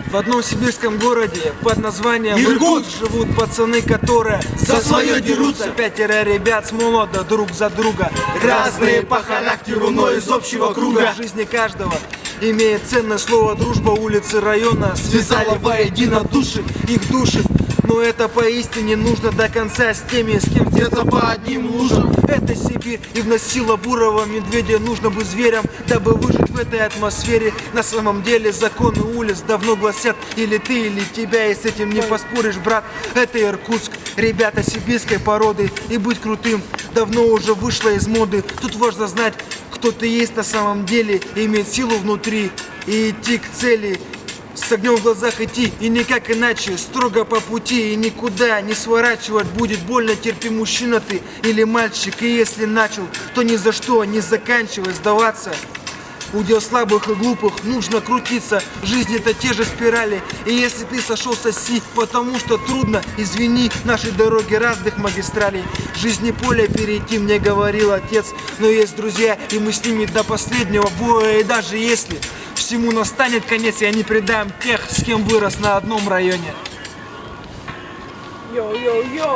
В одном сибирском городе под названием Иркутск живут пацаны, которые за свое дерутся. 5 ребят с молода друг за друга. Разные по характеру, но из общего круга. В жизни каждого имеет ценное слово дружба. Улицы района связали воедино души, их души. Но это поистине нужно до конца с теми, с кем Где-то по одним лужам. это Сибирь, и вносила бурого медведя нужно бы зверям, дабы выжить в этой атмосфере. На самом деле законы улиц давно гласят: или ты, или тебя, и с этим не поспоришь, брат. Это Иркутск, ребята сибирской породы, и быть крутым давно уже вышло из моды. Тут важно знать, кто ты есть на самом деле, иметь силу внутри и идти к цели. С огнем в глазах идти, и никак иначе, строго по пути, и никуда не сворачивать. Будет больно, терпи, мужчина ты или мальчик, и если начал, то ни за что не заканчивай, сдаваться. Удел слабых и глупых, нужно крутиться. В жизни это те же спирали. И если ты сошел с оси, потому что трудно, извини, наши дороги разных магистралей. В жизни поле перейти, мне говорил отец. Но есть друзья, и мы с ними до последнего боя. И даже если всему настанет конец, я не предам тех, с кем вырос на одном районе. Йоу-йоу-йоу!